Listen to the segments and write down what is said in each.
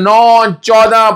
9, 14,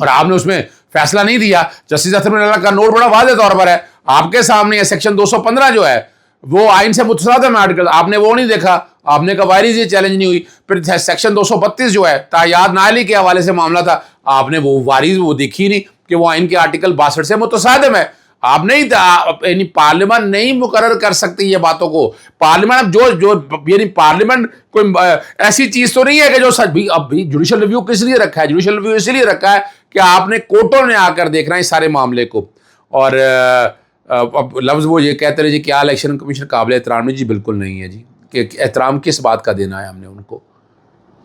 اور آپ نے اس میں فیصلہ نہیں دیا. جسٹس اطہر من اللہ کا نوٹ بڑا واضح طور پر ہے آپ کے سامنے ہے. سیکشن 215 جو ہے وہ آئین سے متصادم آرٹیکل, آپ نے وہ نہیں دیکھا, آپ نے کہا وائریز یہ چیلنج نہیں ہوئی. پھر سیکشن 232 جو ہے تایاد نااہلی کے حوالے سے معاملہ تھا, آپ نے وہ وائریز وہ دیکھی نہیں کہ وہ آئین کے آرٹیکل 62 سے متصادم ہے. آپ نہیں, یعنی پارلیمنٹ نہیں مقرر کر سکتی یہ باتوں کو. پارلیمنٹ جو یعنی پارلیمنٹ کوئی ایسی چیز تو نہیں ہے کہ جو سچ بھی. اب بھی جوڈیشل ریویو کس لیے رکھا ہے؟ جوڈیشل ریویو اس لیے رکھا ہے کہ آپ نے کورٹوں نے آ کر دیکھنا ہے اس سارے معاملے کو. اور اب لفظ وہ یہ کہتے رہے جی کیا الیکشن کمیشن قابل احترام نہیں, جی بالکل نہیں ہے جی. کہ احترام کس بات کا دینا ہے ہم نے ان کو,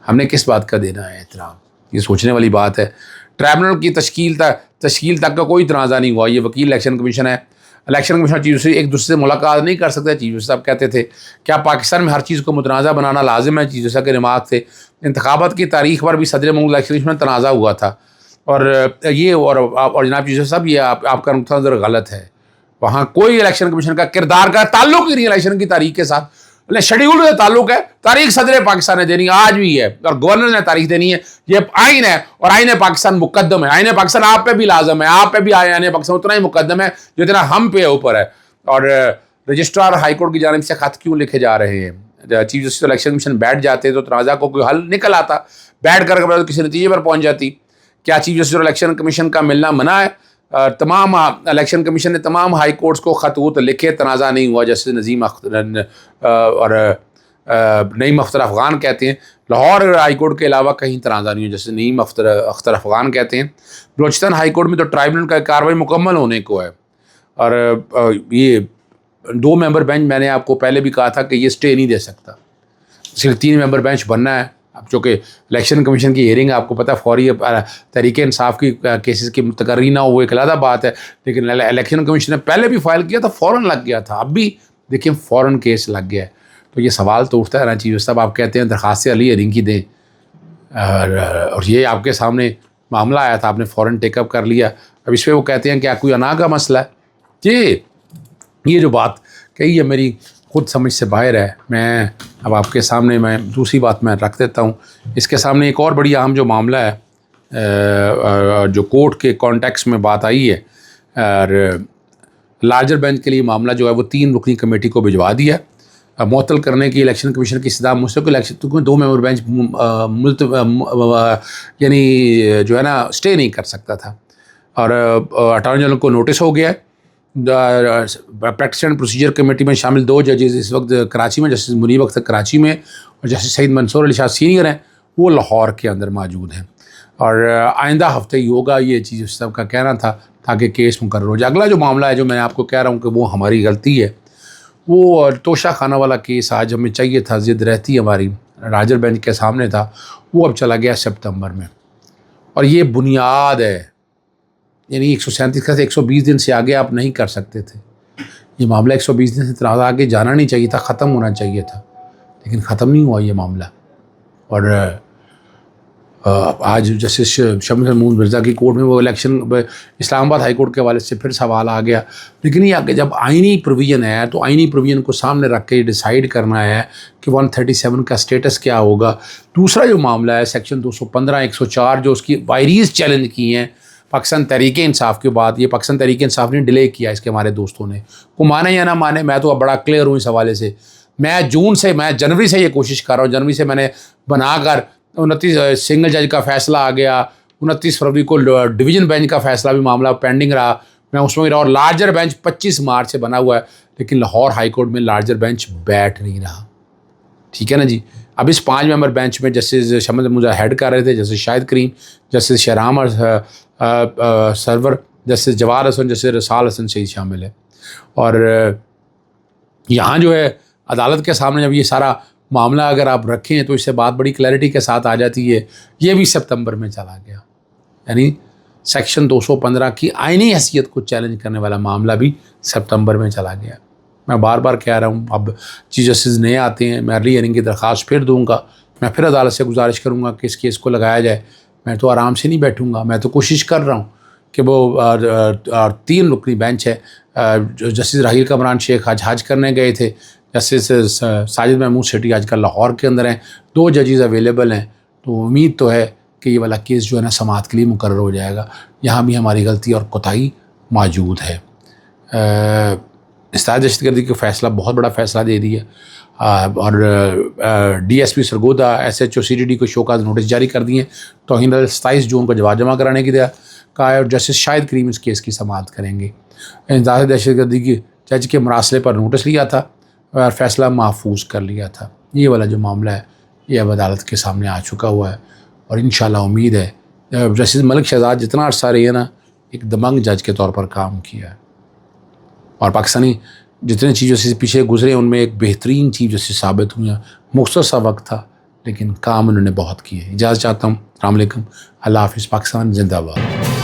ہم نے کس بات کا دینا ہے احترام؟ یہ سوچنے والی بات ہے. ٹرائبونل کی تشکیل تک کا کوئی تنازع نہیں ہوا. یہ وکیل الیکشن کمیشن ہے. الیکشن کمیشن چیف سے ایک دوسرے سے ملاقات نہیں کر سکتے. چیف صاحب کہتے تھے کیا پاکستان میں ہر چیز کو متنازع بنانا لازم ہے؟ چیف صاحب کے ریمارک تھے. انتخابات کی تاریخ پر بھی صدر مملکت الیکشن کمیشن میں تنازع ہوا تھا. اور یہ اور جناب چیف صاحب یہ آپ کا نقطہ نظر غلط ہے. وہاں کوئی الیکشن کمیشن کا کردار کا تعلق ہی نہیں الیکشن کی تاریخ کے ساتھ. شیڈیول سے تعلق ہے, تاریخ صدر پاکستان نے دینی ہے, آج بھی ہے, اور گورنر نے تاریخ دینی ہے. یہ آئین ہے اور آئین پاکستان مقدم ہے. آئین پاکستان آپ پہ بھی لازم ہے, آپ پہ بھی آئین پاکستان اتنا ہی مقدم ہے جتنا ہم پہ اوپر ہے. اور رجسٹرار ہائی کورٹ کی جانب سے خط کیوں لکھے جا رہے ہیں؟ چیف جسٹس الیکشن کمیشن بیٹھ جاتے تو تنازع کو کوئی حل نکل آتا, بیٹھ کر کسی نتیجے پر پہنچ جاتی. کیا چیف جسٹس الیکشن کمیشن کا ملنا منع ہے؟ تمام الیکشن کمیشن نے تمام ہائی کورٹس کو خطوط لکھے, تنازع نہیں ہوا. جیسے نظیم اور نعیم اختر افغان کہتے ہیں لاہور ہائی کورٹ کے علاوہ کہیں تنازع نہیں ہوا, جیسے نعیم اختر افغان کہتے ہیں. بلوچستان ہائی کورٹ میں تو ٹرائبونل کا کارروائی مکمل ہونے کو ہے. اور یہ 2 ممبر بینچ میں نے آپ کو پہلے بھی کہا تھا کہ یہ اسٹے نہیں دے سکتا, صرف 3 ممبر بینچ بننا ہے. اب چونکہ الیکشن کمیشن کی ہیئرنگ آپ کو پتہ فوری تحریک انصاف کی کیسز کی متقرری نہ ہو, ایک علیحدہ بات ہے. لیکن الیکشن کمیشن نے پہلے بھی فائل کیا تھا, فوراً لگ گیا تھا. اب بھی دیکھیں فوراً کیس لگ گیا ہے. تو یہ سوال تو اٹھتا ہے نا چیف صاحب, آپ کہتے ہیں درخواست علی ہیئرنگ کی دیں, اور یہ آپ کے سامنے معاملہ آیا تھا, آپ نے فوراً ٹیک اپ کر لیا. اب اس پہ وہ کہتے ہیں کہ کوئی انا کا مسئلہ ہے. یہ جو بات کہی ہے میری خود سمجھ سے باہر ہے. میں اب آپ کے سامنے میں دوسری بات میں رکھ دیتا ہوں. اس کے سامنے ایک اور بڑی اہم جو معاملہ ہے جو کورٹ کے کانٹیکس میں بات آئی ہے, اور لارجر بینچ کے لیے معاملہ جو ہے وہ 3 رکنی کمیٹی کو بھجوا دیا معطل کرنے کی الیکشن کمیشن کی استدعا مستقل الیکشن, کیونکہ 2 ممبر بینچ یعنی جو ہے نا اسٹے نہیں کر سکتا تھا. اور اٹارنی جنرل کو نوٹس ہو گیا ہے. پریکٹس اینڈ پروسیجر کمیٹی میں شامل 2 ججز اس وقت کراچی میں, جسٹس منیب اختر کراچی میں اور جسٹس سعید منصور علی شاہ سینئر ہیں, وہ لاہور کے اندر موجود ہیں. اور آئندہ ہفتے ہی ہوگا یہ چیز اس سب کا کہنا تھا تاکہ کیس مقرر ہو جائے. اگلا جو معاملہ ہے جو میں آپ کو کہہ رہا ہوں کہ وہ ہماری غلطی ہے, وہ توشہ خانہ والا کیس آج ہمیں چاہیے تھا, ضد رہتی ہماری, راجر بینچ کے سامنے تھا, وہ اب چلا گیا سپتمبر میں. اور یہ بنیاد ہے, یعنی 137 کا سے 120 دن سے آگے آپ نہیں کر سکتے تھے. یہ معاملہ 120 دن سے تنازع آگے جانا نہیں چاہیے تھا, ختم ہونا چاہیے تھا, لیکن ختم نہیں ہوا یہ معاملہ. اور آج جسٹس شمس محمود مرزا کی کورٹ میں وہ الیکشن اسلام آباد ہائی کورٹ کے حوالے سے پھر سوال آ گیا. لیکن یہ کہ جب آئینی پروویژن ہے تو آئینی پروویژن کو سامنے رکھ کے ڈیسائیڈ کرنا ہے کہ 137 کا سٹیٹس کیا ہوگا. دوسرا جو معاملہ ہے سیکشن 215 104 جو اس کی وائریز چیلنج کی ہیں پاکستان تحریک انصاف کے بعد, یہ پاکستان تحریک انصاف نے ڈیلے کیا اس کے ہمارے دوستوں نے, کو مانے یا نہ مانے, میں تو اب بڑا کلیئر ہوں اس حوالے سے. میں جنوری سے یہ کوشش کر رہا ہوں, جنوری سے میں نے بنا کر 29 سنگل جج کا فیصلہ آ گیا, 29 فروری کو ڈویژن بینچ کا فیصلہ بھی معاملہ پینڈنگ رہا, میں اس میں رہا. اور لارجر بینچ 25 مارچ سے بنا ہوا ہے, لیکن لاہور ہائی کورٹ میں لارجر بینچ بیٹھ نہیں رہا. ٹھیک ہے نا جی. اب اس 5 ممبر بینچ میں جسٹس شمس مجھا ہیڈ کر رہے تھے, جسٹس شاہد کریم, جسٹس شہرام اور سرور, جسٹس جوار حسن, جسٹس رسال حسن شہید شامل ہے. اور یہاں جو ہے عدالت کے سامنے جب یہ سارا معاملہ اگر آپ رکھیں تو اس سے بات بڑی کلیئرٹی کے ساتھ آ جاتی ہے. یہ بھی سپتمبر میں چلا گیا, یعنی سیکشن 215 کی آئینی حیثیت کو چیلنج کرنے والا معاملہ بھی سپتمبر میں چلا گیا. میں بار بار کہہ رہا ہوں, اب چیف جسٹس نئے آتے ہیں, میں ری ہیئرنگ کی درخواست پھر دوں گا, میں پھر عدالت سے گزارش کروں گا کہ اس کیس کو لگایا جائے. میں تو آرام سے نہیں بیٹھوں گا, میں تو کوشش کر رہا ہوں کہ وہ 3 رکنی بینچ ہے. جسٹس راہیل کامران شیخ آج حج کرنے گئے تھے, جسٹس ساجد محمود سیٹھی آج کل لاہور کے اندر ہیں, 2 ججز اویلیبل ہیں. تو امید تو ہے کہ یہ والا کیس جو ہے نا سماعت کے لیے مقرر ہو جائے گا. یہاں بھی ہماری غلطی اور کوتاہی موجود ہے. اصلاح دہشت گردی کا فیصلہ بہت بڑا فیصلہ دے دیا اور D S P Sargodha S H O C D D کو شوکاز نوٹس جاری کر دیے. توہین 27 جون کو جواب جمع کرانے کی کہا ہے اور جسٹس شاہد کریم اس کیس کی سماعت کریں گے. اصلاح دہشت گردی کی جج کے مراسلے پر نوٹس لیا تھا اور فیصلہ محفوظ کر لیا تھا. یہ والا جو معاملہ ہے یہ اب عدالت کے سامنے آ چکا ہوا ہے اور انشاءاللہ امید ہے جسٹس ملک شہزاد جتنا عرصہ رہی ہے نا ایک دمنگ جج کے طور پر کام کیا ہے اور پاکستانی جتنے چیف جسٹس پیچھے گزرے ان میں ایک بہترین چیف جسٹس ثابت ہوئی ہیں. مختصر سا وقت تھا لیکن کام انہوں نے بہت کیے. اجازت چاہتا ہوں. السلام علیکم. اللہ حافظ. پاکستان زندہ باد.